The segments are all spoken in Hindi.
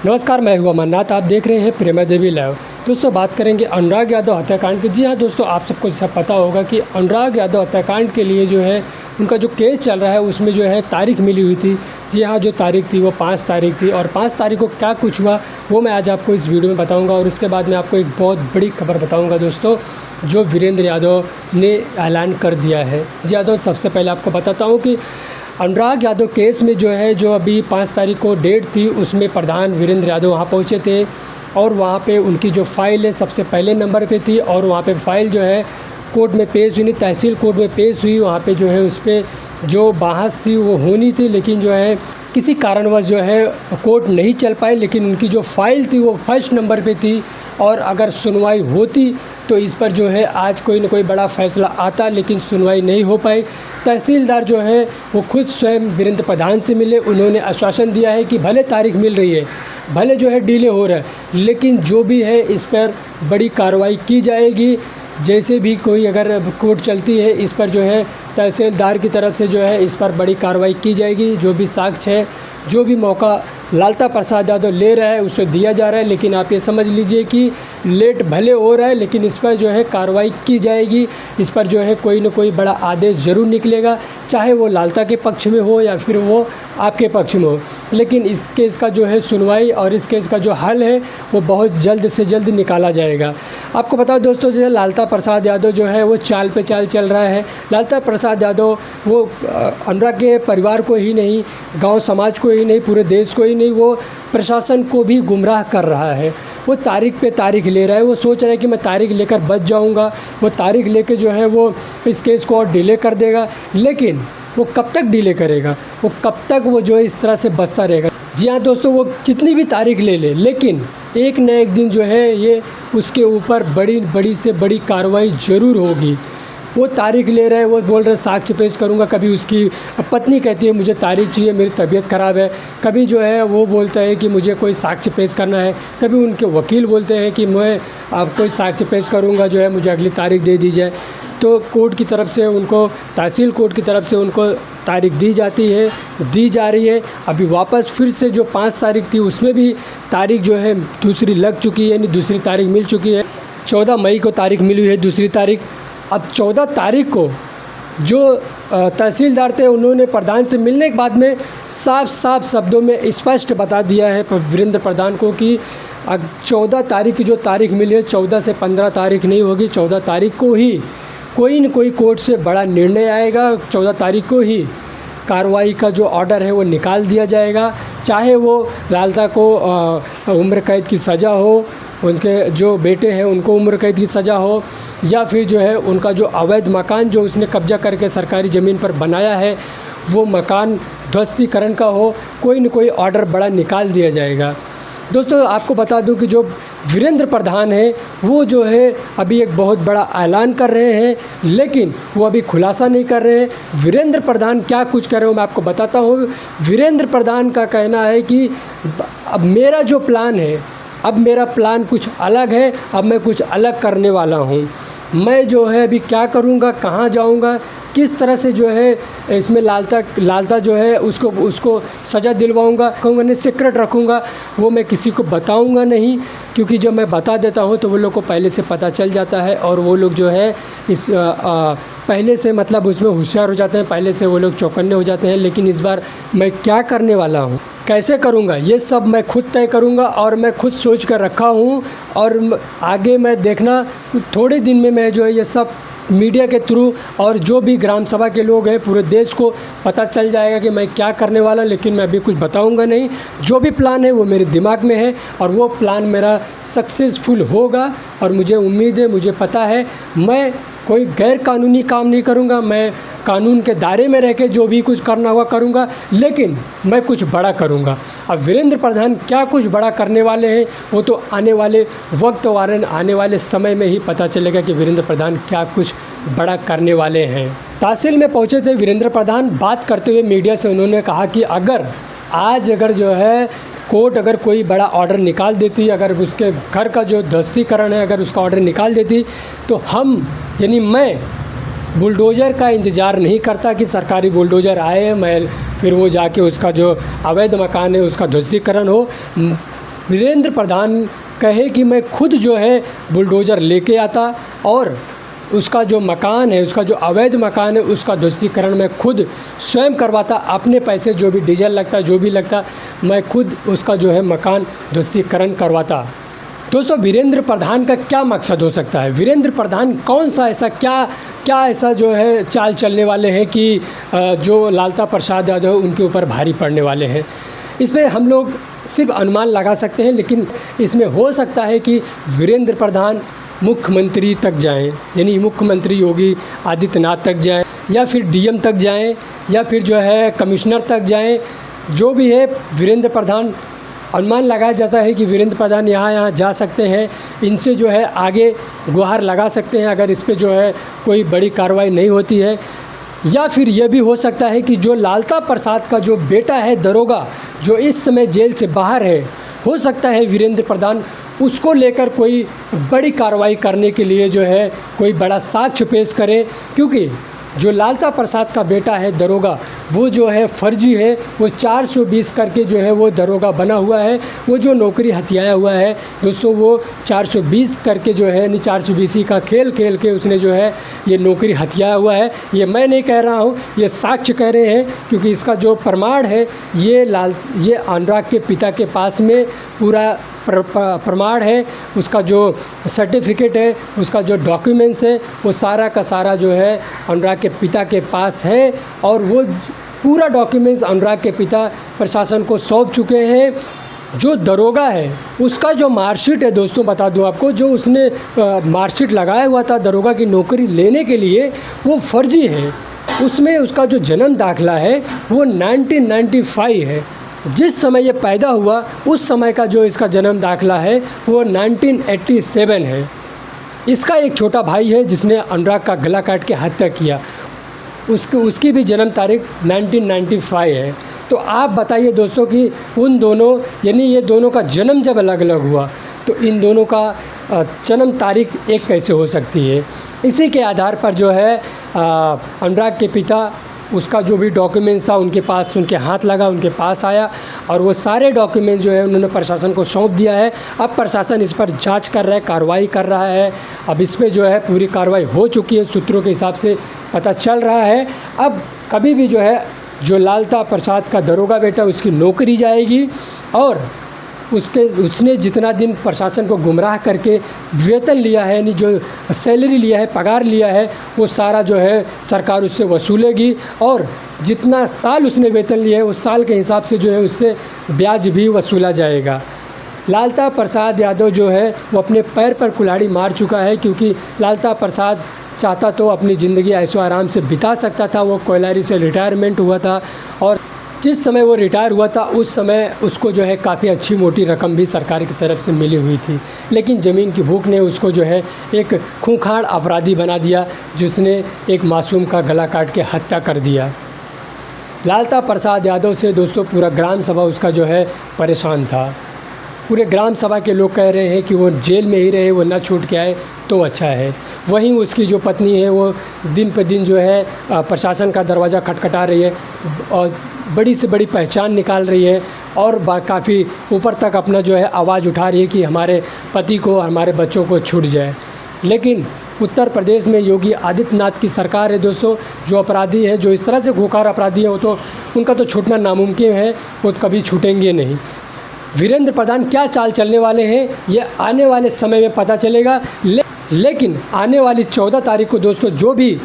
नमस्कार, मैं हूं अमरनाथ। आप देख रहे हैं प्रेमा देवी लाइव। दोस्तों, बात करेंगे अनुराग यादव हत्याकांड की। जी हाँ दोस्तों, आप सबको सब पता होगा कि अनुराग यादव हत्याकांड के लिए जो है उनका जो केस चल रहा है उसमें जो है तारीख मिली हुई थी। जी हाँ, जो तारीख थी वो 5 तारीख थी और 5 तारीख को क्या कुछ हुआ वो मैं आज आपको इस वीडियो में बताऊँगा। और उसके बाद मैं आपको एक बहुत बड़ी खबर बताऊँगा दोस्तों, जो वीरेंद्र यादव ने ऐलान कर दिया है। जी हाँ दोस्तों, सबसे पहले आपको बताता हूँ कि अनुराग यादव केस में जो है, जो अभी 5 तारीख को डेट थी, उसमें प्रधान वीरेंद्र यादव वहाँ पहुँचे थे और वहाँ पे उनकी जो फ़ाइल है सबसे पहले नंबर पे थी। और वहाँ पे फ़ाइल जो है कोर्ट में पेश हुई नहीं, तहसील कोर्ट में पेश हुई। वहाँ पे जो है उस पर जो बहस थी वो होनी थी, लेकिन जो है किसी कारणवश जो है कोर्ट नहीं चल पाई। लेकिन उनकी जो फ़ाइल थी वो फर्स्ट नंबर पे थी और अगर सुनवाई होती तो इस पर जो है आज कोई न कोई बड़ा फ़ैसला आता, लेकिन सुनवाई नहीं हो पाई। तहसीलदार जो है वो खुद स्वयं वीरेंद्र प्रधान से मिले। उन्होंने आश्वासन दिया है कि भले तारीख मिल रही है, भले जो है डिले हो रहा है, लेकिन जो भी है इस पर बड़ी कार्रवाई की जाएगी। जैसे भी कोई अगर कोर्ट चलती है इस पर जो है तहसीलदार की तरफ से जो है इस पर बड़ी कार्रवाई की जाएगी। जो भी साक्ष्य है, जो भी मौका लालता प्रसाद यादव ले रहा है उसे दिया जा रहा है। लेकिन आप ये समझ लीजिए कि लेट भले हो रहा है, लेकिन इस पर जो है कार्रवाई की जाएगी। इस पर जो है कोई न कोई बड़ा आदेश ज़रूर निकलेगा, चाहे वो लालता के पक्ष में हो या फिर वो आपके पक्ष में हो। लेकिन इस केस का जो है सुनवाई और इस केस का जो हल है वो बहुत जल्द से जल्द निकाला जाएगा। आपको बताओ दोस्तों, जो है लालता प्रसाद यादव जो है वो चाल पे चाल चल रहा है। लालता प्रसाद यादव वो अनुराग के परिवार को ही नहीं, गाँव समाज को ही नहीं, पूरे देश को ही नहीं, वो प्रशासन को भी गुमराह कर रहा है। वो तारीख पे तारीख ले रहा है। वो सोच रहा है कि मैं तारीख लेकर बच जाऊंगा। वो तारीख लेके जो है वो इस केस को और डिले कर देगा। लेकिन वो कब तक डिले करेगा, वो कब तक वो जो है इस तरह से बचता रहेगा। जी हाँ दोस्तों, वो जितनी भी तारीख ले ले, लेकिन एक न एक दिन जो है ये उसके ऊपर बड़ी से बड़ी कार्रवाई ज़रूर होगी। वो तारीख ले रहे हैं, वो बोल रहे साक्ष्य पेश करूंगा। कभी उसकी पत्नी कहती है मुझे तारीख चाहिए, मेरी तबीयत ख़राब है। कभी जो है वो बोलता है कि मुझे कोई साक्ष्य पेश करना है। कभी उनके वकील बोलते हैं कि मैं आप कोई साक्ष्य पेश करूंगा, जो है मुझे अगली तारीख दे दी जाए। तो कोर्ट की तरफ से उनको, तहसील कोर्ट की तरफ से उनको तारीख दी जाती है, दी जा रही है। अभी वापस फिर से जो 5 तारीख थी उसमें भी तारीख जो है दूसरी लग चुकी है, यानी दूसरी तारीख मिल चुकी है। 14 मई को तारीख मिली है, दूसरी तारीख। अब 14 तारीख को जो तहसीलदार थे उन्होंने प्रधान से मिलने के बाद में साफ शब्दों में स्पष्ट बता दिया है वीरेंद्र प्रधान को कि 14 तारीख की जो तारीख मिली है, 14 से 15 तारीख नहीं होगी। 14 तारीख को ही कोई न कोई कोर्ट से बड़ा निर्णय आएगा। 14 तारीख को ही कार्रवाई का जो ऑर्डर है वो निकाल दिया जाएगा। चाहे वो लालता को उम्र कैद की सज़ा हो, उनके जो बेटे हैं उनको उम्र कैद की सज़ा हो, या फिर जो है उनका जो अवैध मकान जो उसने कब्जा करके सरकारी ज़मीन पर बनाया है वो मकान ध्वस्तीकरण का हो, कोई न कोई ऑर्डर बड़ा निकाल दिया जाएगा। दोस्तों, आपको बता दूं कि जो वीरेंद्र प्रधान है वो जो है अभी एक बहुत बड़ा ऐलान कर रहे हैं, लेकिन वो अभी खुलासा नहीं कर रहे हैं। वीरेंद्र प्रधान क्या कुछ कर रहे हो मैं आपको बताता हूँ। वीरेंद्र प्रधान का कहना है कि अब मेरा जो प्लान है, अब मेरा प्लान कुछ अलग है, अब मैं कुछ अलग करने वाला हूँ। मैं जो है अभी क्या करूँगा, कहाँ जाऊँगा, किस तरह से जो है इसमें लालता जो है उसको सज़ा दिलवाऊँगा, कहूँगा नहीं सीक्रेट रखूँगा, वो मैं किसी को बताऊँगा नहीं। क्योंकि जब मैं बता देता हूँ तो वो लोग को पहले से पता चल जाता है और वो लोग जो है इस पहले से मतलब उसमें होशियार हो जाते हैं, पहले से वो लोग चौकन्ने हो जाते हैं। लेकिन इस बार मैं क्या करने वाला हूँ, कैसे करूँगा, ये सब मैं खुद तय करूँगा और मैं खुद सोच कर रखा हूँ। और आगे मैं देखना थोड़े दिन में मैं जो है ये सब मीडिया के थ्रू और जो भी ग्राम सभा के लोग हैं पूरे देश को पता चल जाएगा कि मैं क्या करने वाला हूं। लेकिन मैं अभी कुछ बताऊंगा नहीं। जो भी प्लान है वो मेरे दिमाग में है और वो प्लान मेरा सक्सेसफुल होगा। और मुझे उम्मीद है, मुझे पता है, मैं कोई गैर कानूनी काम नहीं करूंगा। मैं कानून के दायरे में रह के जो भी कुछ करना हुआ करूंगा, लेकिन मैं कुछ बड़ा करूंगा। अब वीरेंद्र प्रधान क्या कुछ बड़ा करने वाले हैं वो तो आने वाले वक्त और आने वाले समय में ही पता चलेगा कि वीरेंद्र प्रधान क्या कुछ बड़ा करने वाले हैं। तहसील में पहुंचे थे वीरेंद्र प्रधान। बात करते हुए मीडिया से उन्होंने कहा कि अगर जो है कोर्ट अगर कोई बड़ा ऑर्डर निकाल देती, अगर उसके घर का जो ध्वस्तीकरण है अगर उसका ऑर्डर निकाल देती, तो हम यानी मैं बुलडोज़र का इंतज़ार नहीं करता कि सरकारी बुलडोज़र आए, मैं फिर वो जाके उसका जो अवैध मकान है उसका ध्वस्तीकरण हो। वीरेंद्र प्रधान कहे कि मैं खुद जो है बुलडोज़र लेके आता और उसका जो मकान है, उसका जो अवैध मकान है, उसका ध्वस्तीकरण मैं खुद स्वयं करवाता, अपने पैसे जो भी डीजल लगता, जो भी लगता, मैं खुद उसका जो है मकान ध्वस्तीकरण करवाता। दोस्तों, वीरेंद्र प्रधान का क्या मकसद हो सकता है? वीरेंद्र प्रधान कौन सा ऐसा क्या ऐसा जो है चाल चलने वाले हैं कि जो लालता प्रसाद यादव उनके ऊपर भारी पड़ने वाले हैं? इसमें हम लोग सिर्फ अनुमान लगा सकते हैं, लेकिन इसमें हो सकता है कि वीरेंद्र प्रधान मुख्यमंत्री तक जाएं, यानी मुख्यमंत्री योगी आदित्यनाथ तक जाएं, या फिर डीएम तक जाएं, या फिर जो है कमिश्नर तक जाएं। जो भी है, वीरेंद्र प्रधान, अनुमान लगाया जाता है कि वीरेंद्र प्रधान यहाँ जा सकते हैं, इनसे जो है आगे गुहार लगा सकते हैं अगर इस पे जो है कोई बड़ी कार्रवाई नहीं होती है। या फिर यह भी हो सकता है कि जो लालता प्रसाद का जो बेटा है दरोगा, जो इस समय जेल से बाहर है, हो सकता है वीरेंद्र प्रधान उसको लेकर कोई बड़ी कार्रवाई करने के लिए जो है कोई बड़ा साक्ष्य पेश करे, क्योंकि जो लालता प्रसाद का बेटा है दरोगा, वो जो है फर्जी है। वो 420 करके जो है वो दरोगा बना हुआ है। वो जो नौकरी हथियाया हुआ है दोस्तों, वो 420 करके जो है, यानी 420 का खेल खेल के उसने जो है ये नौकरी हथियाया हुआ है। ये मैं नहीं कह रहा हूँ, ये साक्ष्य कह रहे हैं, क्योंकि इसका जो प्रमाण है ये अनुराग के पिता के पास में पूरा प्रमाण है। उसका जो सर्टिफिकेट है, उसका जो डॉक्यूमेंट्स है, वो सारा का सारा जो है अनुराग के पिता के पास है, और वो पूरा डॉक्यूमेंट्स अनुराग के पिता प्रशासन को सौंप चुके हैं। जो दरोगा है उसका जो मार्कशीट है दोस्तों, बता दूं आपको, जो उसने मार्कशीट लगाया हुआ था दरोगा की नौकरी लेने के लिए, वो फर्जी है। उसमें उसका जो जन्म दाखिला है वो 1995 है। जिस समय ये पैदा हुआ उस समय का जो इसका जन्म दाखिला है वो 1987 है। इसका एक छोटा भाई है जिसने अनुराग का गला काट के हत्या किया, उसकी भी जन्म तारीख 1995 है। तो आप बताइए दोस्तों कि उन दोनों, यानी ये दोनों का जन्म जब अलग अलग हुआ, तो इन दोनों का जन्म तारीख एक कैसे हो सकती है? इसी के आधार पर जो है अनुराग के पिता, उसका जो भी डॉक्यूमेंट्स था उनके पास, उनके हाथ लगा, उनके पास आया, और वो सारे डॉक्यूमेंट्स जो है उन्होंने प्रशासन को सौंप दिया है। अब प्रशासन इस पर जांच कर रहा है, कार्रवाई कर रहा है। अब इस पे जो है पूरी कार्रवाई हो चुकी है, सूत्रों के हिसाब से पता चल रहा है। अब कभी भी जो है जो लालता प्रसाद का दरोगा बेटा, उसकी नौकरी जाएगी, और उसने जितना दिन प्रशासन को गुमराह करके वेतन लिया है, यानी जो सैलरी लिया है, पगार लिया है, वो सारा जो है सरकार उससे वसूलेगी, और जितना साल उसने वेतन लिया है उस साल के हिसाब से जो है उससे ब्याज भी वसूला जाएगा। लालता प्रसाद यादव जो है वो अपने पैर पर कुल्हाड़ी मार चुका है, क्योंकि लालता प्रसाद चाहता तो अपनी ज़िंदगी ऐशो आराम से बिता सकता था। वो कोयलारी से रिटायरमेंट हुआ था, और जिस समय वो रिटायर हुआ था उस समय उसको जो है काफ़ी अच्छी मोटी रकम भी सरकार की तरफ से मिली हुई थी। लेकिन ज़मीन की भूख ने उसको जो है एक खूंखार अपराधी बना दिया, जिसने एक मासूम का गला काट के हत्या कर दिया। लालता प्रसाद यादव से दोस्तों पूरा ग्राम सभा उसका जो है परेशान था। पूरे ग्राम सभा के लोग कह रहे हैं कि वो जेल में ही रहे, वो ना छूट के आए तो अच्छा है। वहीं उसकी जो पत्नी है वो दिन पर दिन जो है प्रशासन का दरवाज़ा खटखटा रही है, और बड़ी से बड़ी पहचान निकाल रही है, और काफ़ी ऊपर तक अपना जो है आवाज़ उठा रही है कि हमारे पति को, हमारे बच्चों को छूट जाए। लेकिन उत्तर प्रदेश में योगी आदित्यनाथ की सरकार है दोस्तों। जो अपराधी है, जो इस तरह से खूंखार अपराधी है, वो तो उनका तो छूटना नामुमकिन है, वो कभी छूटेंगे नहीं। वीरेंद्र प्रधान क्या चाल चलने वाले हैं ये आने वाले समय में पता चलेगा। लेकिन आने वाली 14 तारीख को दोस्तों जो भी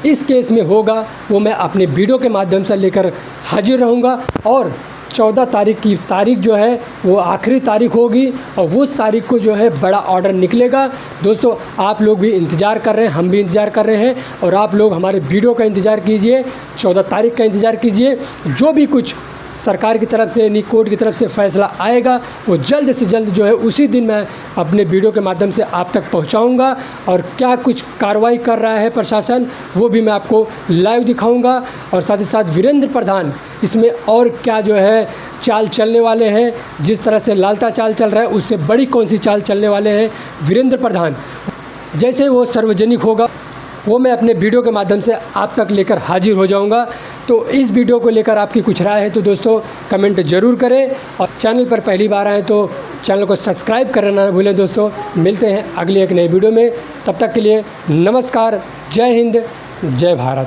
इस केस में होगा वो मैं अपने वीडियो के माध्यम से लेकर हाजिर रहूँगा, और 14 तारीख की तारीख जो है वो आखिरी तारीख होगी, और उस तारीख को जो है बड़ा ऑर्डर निकलेगा। दोस्तों आप लोग भी इंतज़ार कर रहे हैं, हम भी इंतज़ार कर रहे हैं, और आप लोग हमारे वीडियो का इंतज़ार कीजिए, 14 तारीख का इंतज़ार कीजिए। जो भी कुछ सरकार की तरफ से, यानी कोर्ट की तरफ से फ़ैसला आएगा, वो जल्द से जल्द जो है उसी दिन मैं अपने वीडियो के माध्यम से आप तक पहुंचाऊंगा, और क्या कुछ कार्रवाई कर रहा है प्रशासन वो भी मैं आपको लाइव दिखाऊंगा। और साथ ही साथ वीरेंद्र प्रधान इसमें और क्या जो है चाल चलने वाले हैं, जिस तरह से लालता चाल चल रहा है उससे बड़ी कौन सी चाल चलने वाले हैं वीरेंद्र प्रधान। जैसे वो सार्वजनिक होगा वो मैं अपने वीडियो के माध्यम से आप तक लेकर हाजिर हो जाऊंगा। तो इस वीडियो को लेकर आपकी कुछ राय है तो दोस्तों कमेंट ज़रूर करें, और चैनल पर पहली बार आएँ तो चैनल को सब्सक्राइब करना ना भूलें। दोस्तों मिलते हैं अगली एक नई वीडियो में, तब तक के लिए नमस्कार, जय हिंद, जय भारत।